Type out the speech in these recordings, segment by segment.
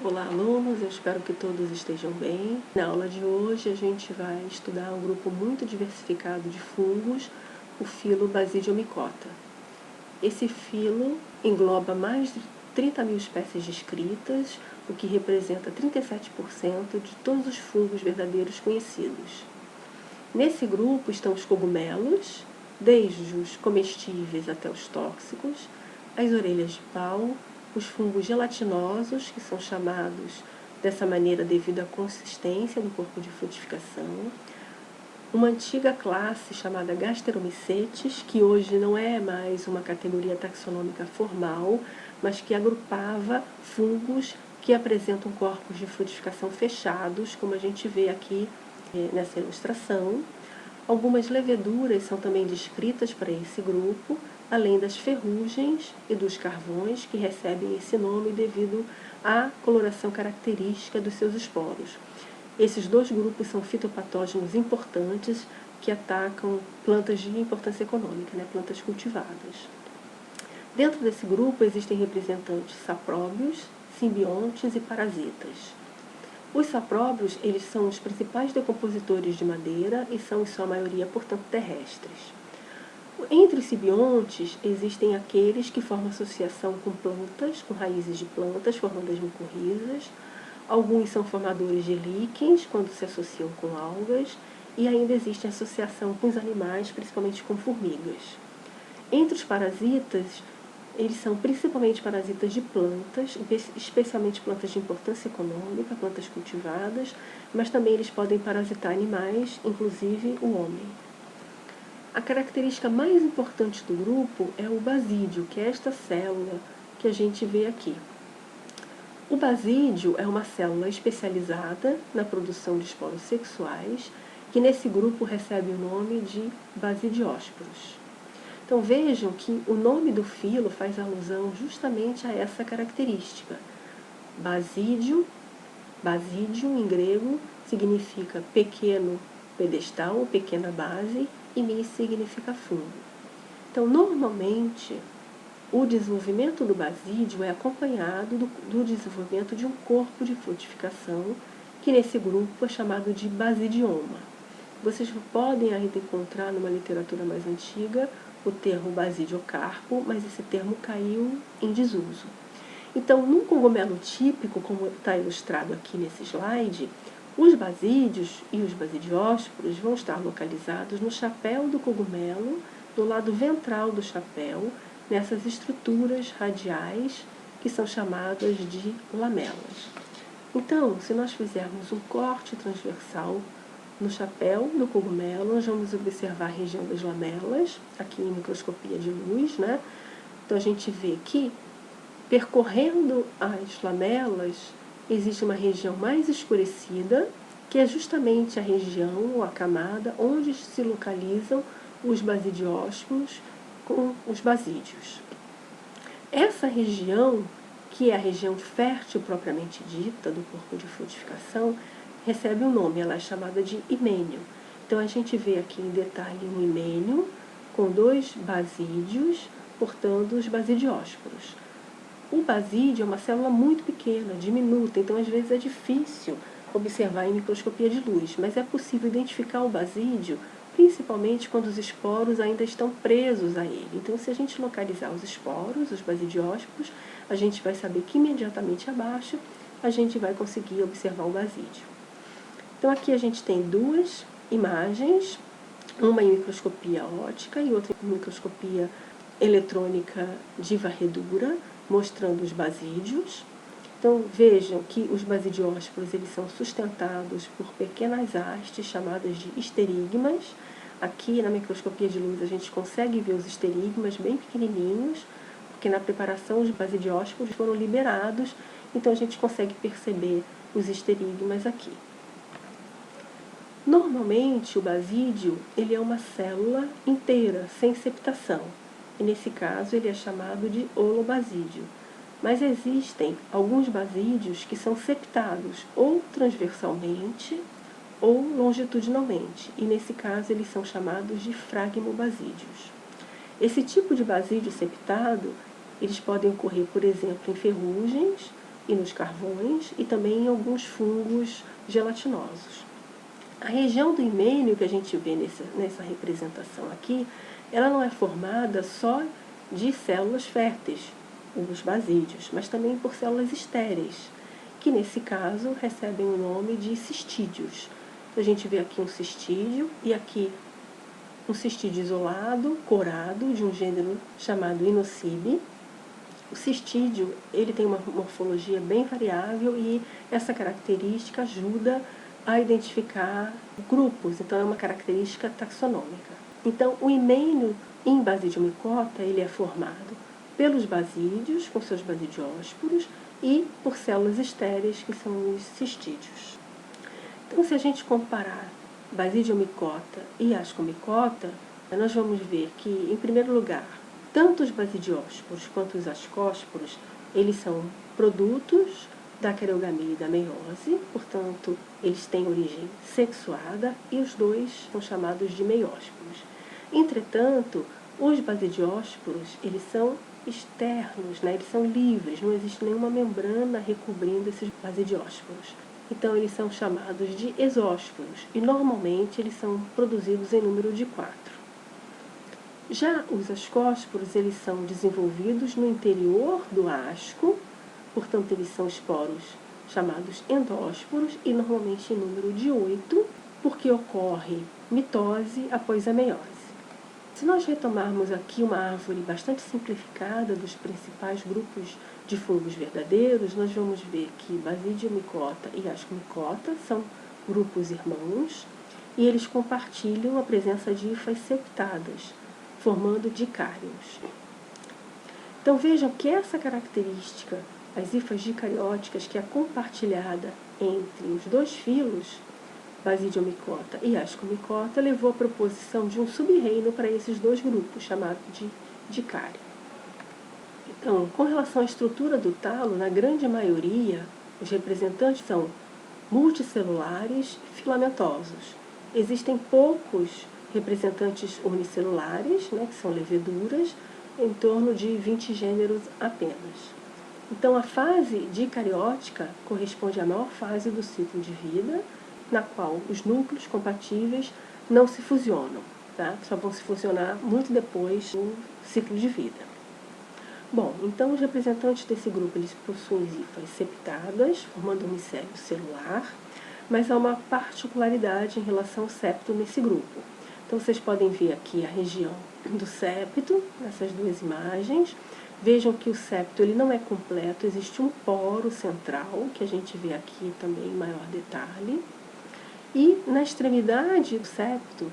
Olá, alunos, eu espero que todos estejam bem. Na aula de hoje a gente vai estudar um grupo muito diversificado de fungos, o filo Basidiomycota. Esse filo engloba mais de 30 mil espécies descritas, o que representa 37% de todos os fungos verdadeiros conhecidos. Nesse grupo estão os cogumelos, desde os comestíveis até os tóxicos, as orelhas de pau, os fungos gelatinosos, que são chamados dessa maneira devido à consistência do corpo de frutificação, uma antiga classe chamada Gasteromycetes, que hoje não é mais uma categoria taxonômica formal, mas que agrupava fungos que apresentam corpos de frutificação fechados, como a gente vê aqui nessa ilustração. Algumas leveduras são também descritas para esse grupo, além das ferrugens e dos carvões, que recebem esse nome devido à coloração característica dos seus esporos. Esses dois grupos são fitopatógenos importantes que atacam plantas de importância econômica, plantas cultivadas. Dentro desse grupo existem representantes sapróbios, simbiontes e parasitas. Os sapróbios, eles são os principais decompositores de madeira e são, em sua maioria, portanto, terrestres. Entre os simbiontes, existem aqueles que formam associação com plantas, com raízes de plantas, formando as micorrizas. Alguns são formadores de líquens, quando se associam com algas, e ainda existe associação com os animais, principalmente com formigas. Entre os parasitas, eles são principalmente parasitas de plantas, especialmente plantas de importância econômica, plantas cultivadas, mas também eles podem parasitar animais, inclusive o homem. A característica mais importante do grupo é o basídio, que é esta célula que a gente vê aqui. O basídio é uma célula especializada na produção de esporos sexuais, que nesse grupo recebe o nome de basidiósporos. Então vejam que o nome do filo faz alusão justamente a essa característica. Basídio em grego, significa pequeno pedestal, ou pequena base, e mis significa fungo. Então, normalmente, o desenvolvimento do basídio é acompanhado do desenvolvimento de um corpo de frutificação, que nesse grupo é chamado de basidioma. Vocês podem ainda encontrar numa literatura mais antiga o termo basidiocarpo, mas esse termo caiu em desuso. Então, num cogumelo típico, como está ilustrado aqui nesse slide, os basídios e os basidiósporos vão estar localizados no chapéu do cogumelo, do lado ventral do chapéu, nessas estruturas radiais que são chamadas de lamelas. Então, se nós fizermos um corte transversal no chapéu do cogumelo, nós vamos observar a região das lamelas, aqui em microscopia de luz, Então, a gente vê que, percorrendo as lamelas, existe uma região mais escurecida, que é justamente a região ou a camada onde se localizam os basidiósporos com os basídios. Essa região, que é a região fértil propriamente dita do corpo de frutificação, recebe um nome, ela é chamada de himênio. Então a gente vê aqui em detalhe um himênio com dois basídios portando os basidiósporos. O basídio é uma célula muito pequena, diminuta, então às vezes é difícil observar em microscopia de luz, mas é possível identificar o basídio, principalmente quando os esporos ainda estão presos a ele. Então, se a gente localizar os esporos, os basidiósporos, a gente vai saber que imediatamente abaixo a gente vai conseguir observar o basídio. Então, aqui a gente tem duas imagens, uma em microscopia óptica e outra em microscopia eletrônica de varredura, mostrando os basídios. Então, vejam que os basidiósporos eles são sustentados por pequenas hastes chamadas de esterigmas. Aqui na microscopia de luz a gente consegue ver os esterigmas bem pequenininhos, porque na preparação os basidiósporos foram liberados, então a gente consegue perceber os esterigmas aqui. Normalmente o basídio ele é uma célula inteira, sem septação. E nesse caso ele é chamado de holobasídio. Mas existem alguns basídios que são septados ou transversalmente ou longitudinalmente. E nesse caso eles são chamados de fragmobasídios. Esse tipo de basídio septado, eles podem ocorrer, por exemplo, em ferrugens, e nos carvões e também em alguns fungos gelatinosos. A região do himênio que a gente vê nessa representação aqui, ela não é formada só de células férteis, os basídeos, mas também por células estéreis, que nesse caso recebem o nome de cistídeos. Então, a gente vê aqui um cistídeo e aqui um cistídeo isolado, corado, de um gênero chamado Inocybe. O cistídeo, ele tem uma morfologia bem variável e essa característica ajuda a identificar grupos, então é uma característica taxonômica. Então, o himênio em Basidiomycota, ele é formado pelos basídeos, com seus basidiósporos, e por células estéreis, que são os cistídeos. Então, se a gente comparar Basidiomycota e Ascomycota, nós vamos ver que, em primeiro lugar, tanto os basidiósporos quanto os ascósporos, eles são produtos da cariogamia e da meiose, portanto, eles têm origem sexuada e os dois são chamados de meiósporos. Entretanto, os basidiósporos, eles são externos, né? Eles são livres, não existe nenhuma membrana recobrindo esses basidiósporos. Então, eles são chamados de exósporos e, normalmente, eles são produzidos em número de 4. Já os ascósporos, eles são desenvolvidos no interior do asco, portanto, eles são esporos chamados endósporos e, normalmente, em número de 8, porque ocorre mitose após a meiose. Se nós retomarmos aqui uma árvore bastante simplificada dos principais grupos de fungos verdadeiros, nós vamos ver que Basidiomycota e Ascomycota são grupos irmãos e eles compartilham a presença de hifas septadas, formando dicários. Então vejam que essa característica, as hifas dicarióticas, que é compartilhada entre os dois filos, Basidiomycota e Ascomycota, levou à proposição de um sub-reino para esses dois grupos, chamado de dicário. Então, com relação à estrutura do talo, na grande maioria, os representantes são multicelulares filamentosos. Existem poucos representantes unicelulares, né, que são leveduras, em torno de 20 gêneros apenas. Então, a fase dicariótica corresponde à maior fase do ciclo de vida, na qual os núcleos compatíveis não se fusionam, tá? Só vão se fusionar muito depois do ciclo de vida. Bom, então os representantes desse grupo, eles possuem hifas septadas, formando um micélio celular, mas há uma particularidade em relação ao septo nesse grupo. Então vocês podem ver aqui a região do septo, nessas duas imagens. Vejam que o septo, ele não é completo, existe um poro central, que a gente vê aqui também em maior detalhe. E na extremidade do septo,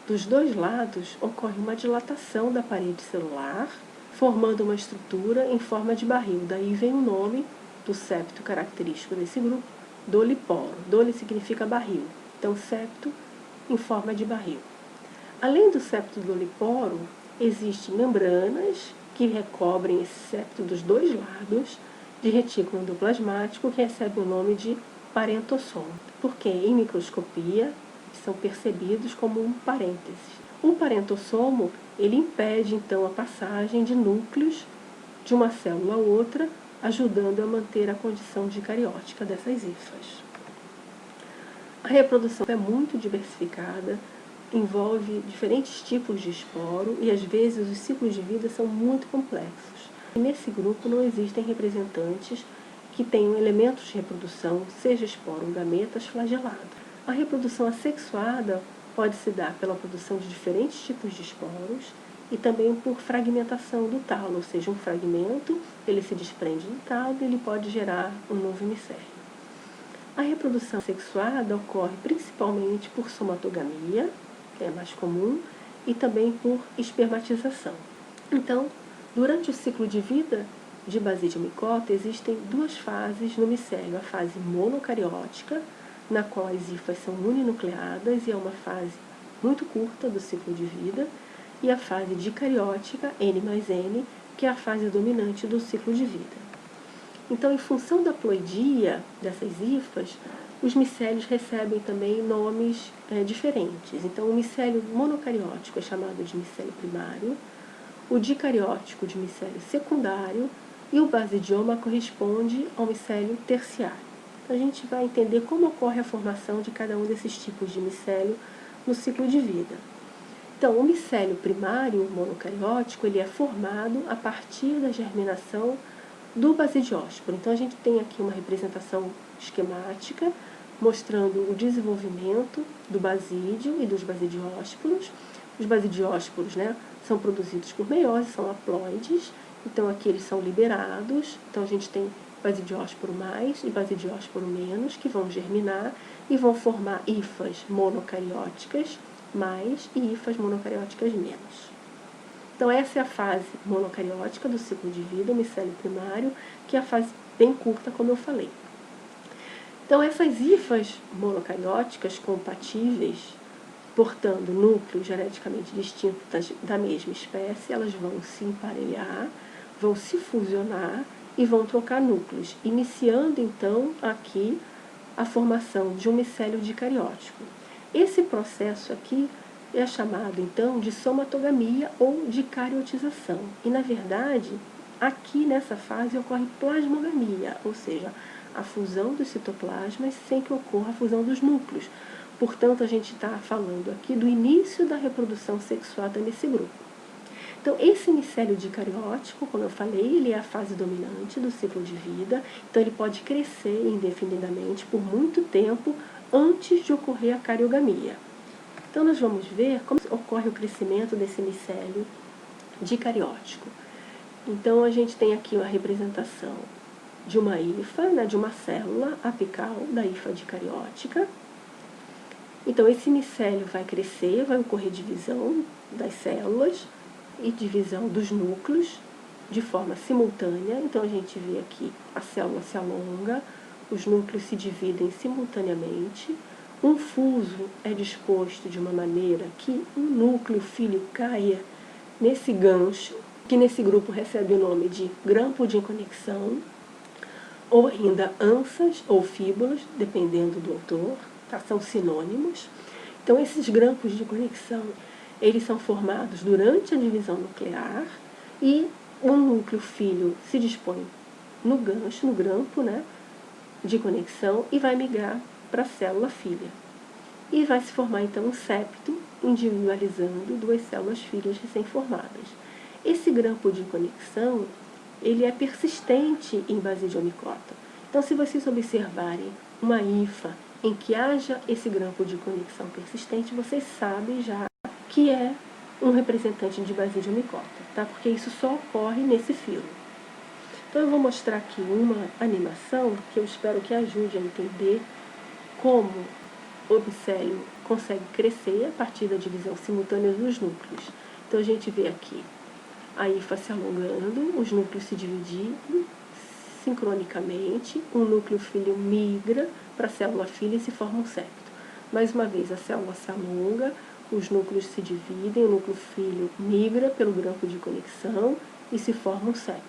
dos dois lados, ocorre uma dilatação da parede celular, formando uma estrutura em forma de barril. Daí vem o nome do septo característico desse grupo, doliporo. Doli significa barril. Então, septo em forma de barril. Além do septo doliporo, existem membranas que recobrem esse septo dos dois lados de retículo endoplasmático, que recebe o nome de parentossomo, porque em microscopia são percebidos como um parêntese. O parentossomo, ele impede então a passagem de núcleos de uma célula a outra, ajudando a manter a condição dicariótica dessas hifas. A reprodução é muito diversificada, envolve diferentes tipos de esporo e às vezes os ciclos de vida são muito complexos. E nesse grupo não existem representantes que tenham elementos de reprodução, seja esporo ou gametas flagelados. A reprodução assexuada pode se dar pela produção de diferentes tipos de esporos e também por fragmentação do talo, ou seja, um fragmento, ele se desprende do talo e ele pode gerar um novo micélio. A reprodução assexuada ocorre principalmente por somatogamia, que é mais comum, e também por espermatização. Então, durante o ciclo de vida de Basidiomycota, existem duas fases no micélio. A fase monocariótica, na qual as hifas são uninucleadas e é uma fase muito curta do ciclo de vida, e a fase dicariótica, N mais N, que é a fase dominante do ciclo de vida. Então, em função da ploidia dessas hifas, os micélios recebem também nomes diferentes. Então, o micélio monocariótico é chamado de micélio primário, o dicariótico de micélio secundário e o basidioma corresponde ao micélio terciário. Então, a gente vai entender como ocorre a formação de cada um desses tipos de micélio no ciclo de vida. Então, o micélio primário monocariótico, ele é formado a partir da germinação do basidiósporo. Então, a gente tem aqui uma representação esquemática mostrando o desenvolvimento do basídio e dos basidiósporos. Os basidiósporos, né, são produzidos por meiose, são haploides. Então, aqui eles são liberados. Então, a gente tem basidiósporo mais e basidiósporo menos, que vão germinar e vão formar hifas monocarióticas mais e hifas monocarióticas menos. Então, essa é a fase monocariótica do ciclo de vida, o micélio primário, que é a fase bem curta, como eu falei. Então, essas hifas monocarióticas compatíveis, portando núcleos geneticamente distintos da mesma espécie, elas vão se emparelhar, vão se fusionar e vão trocar núcleos, iniciando então aqui a formação de um micélio dicariótico. Esse processo aqui é chamado então de somatogamia ou de cariotização. E na verdade, aqui nessa fase ocorre plasmogamia, ou seja, a fusão dos citoplasmas sem que ocorra a fusão dos núcleos. Portanto, a gente está falando aqui do início da reprodução sexuada nesse grupo. Então, esse micélio dicariótico, como eu falei, ele é a fase dominante do ciclo de vida, então ele pode crescer indefinidamente por muito tempo antes de ocorrer a cariogamia. Então, nós vamos ver como ocorre o crescimento desse micélio dicariótico. Então, a gente tem aqui uma representação de uma hifa, né, de uma célula apical da hifa dicariótica. Então, esse micélio vai crescer, vai ocorrer divisão das células e divisão dos núcleos de forma simultânea. Então, a gente vê aqui a célula se alonga, os núcleos se dividem simultaneamente. Um fuso é disposto de uma maneira que um núcleo filho caia nesse gancho, que nesse grupo recebe o nome de grampo de conexão, ou ainda ansas ou fíbulas, dependendo do autor, tá? São sinônimos. Então, esses grampos de conexão, eles são formados durante a divisão nuclear e o núcleo filho se dispõe no gancho, no grampo, né, de conexão e vai migrar para a célula filha. E vai se formar, então, um septo, individualizando duas células filhas recém-formadas. Esse grampo de conexão, ele é persistente em basidiomicota. Então, se vocês observarem uma hifa em que haja esse grampo de conexão persistente, vocês sabem já que é um representante de basidiomicota, tá? Porque isso só ocorre nesse filo. Então, eu vou mostrar aqui uma animação que eu espero que ajude a entender como o micélio consegue crescer a partir da divisão simultânea dos núcleos. Então, a gente vê aqui a hifa se alongando, os núcleos se dividindo sincronicamente, um núcleo filho migra para a célula filha e se forma um septo. Mais uma vez, a célula se alonga, os núcleos se dividem, o núcleo filho migra pelo grampo de conexão e se forma um septo.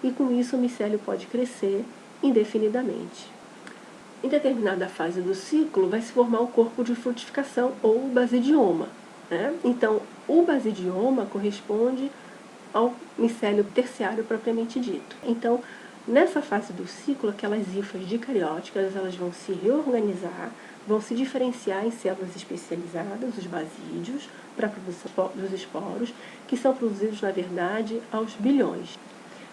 E com isso o micélio pode crescer indefinidamente. Em determinada fase do ciclo, vai se formar o corpo de frutificação ou basidioma, né? Então, o basidioma corresponde ao micélio terciário propriamente dito. Então, nessa fase do ciclo, aquelas hifas dicarióticas, elas vão se reorganizar, vão se diferenciar em células especializadas, os basídios, para a produção dos esporos, que são produzidos, na verdade, aos bilhões.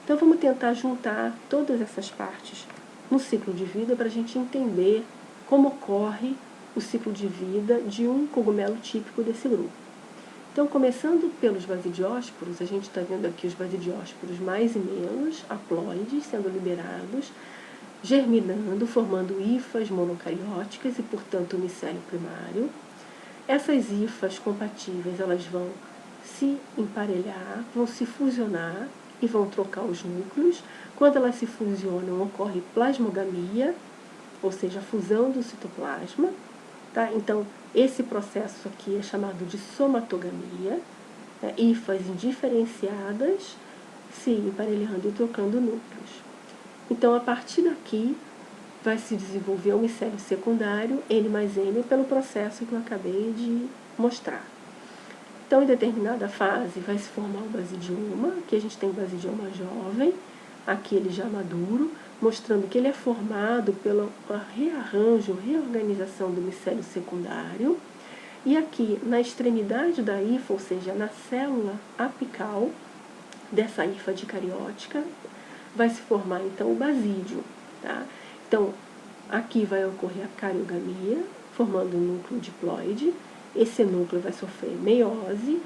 Então, vamos tentar juntar todas essas partes no ciclo de vida para a gente entender como ocorre o ciclo de vida de um cogumelo típico desse grupo. Então, começando pelos basidiósporos, a gente está vendo aqui os basidiósporos mais e menos, haploides, sendo liberados, germinando, formando hifas monocarióticas e, portanto, o micélio primário. Essas hifas compatíveis, elas vão se emparelhar, vão se fusionar e vão trocar os núcleos. Quando elas se fusionam, ocorre plasmogamia, ou seja, a fusão do citoplasma. Tá? Então, esse processo aqui é chamado de somatogamia, né? Hifas indiferenciadas se emparelhando e trocando núcleos. Então, a partir daqui, vai se desenvolver um micélio secundário, N mais N, pelo processo que eu acabei de mostrar. Então, em determinada fase, vai se formar o basidioma, que a gente tem o basidioma jovem, Aqui ele já maduro, mostrando que ele é formado pelo rearranjo, reorganização do micélio secundário. E aqui, na extremidade da hifa, ou seja, na célula apical dessa hifa dicariótica, vai se formar, então, o basídio. Tá? Então, aqui vai ocorrer a cariogamia, formando um núcleo diploide. Esse núcleo vai sofrer meiose,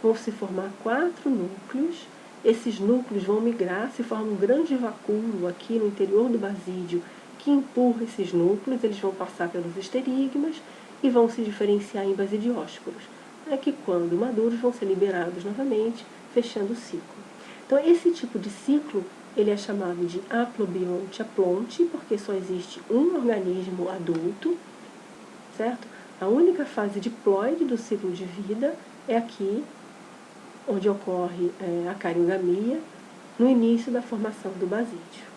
vão se formar 4 núcleos. Esses núcleos vão migrar, se forma um grande vacúolo aqui no interior do basídio que empurra esses núcleos, eles vão passar pelos esterigmas e vão se diferenciar em basidiósporos. É que quando maduros vão ser liberados novamente, fechando o ciclo. Então esse tipo de ciclo ele é chamado de haplobionte aplonte, porque só existe um organismo adulto, certo? A única fase diploide do ciclo de vida é aqui, onde ocorre a cariogamia, no início da formação do basídio.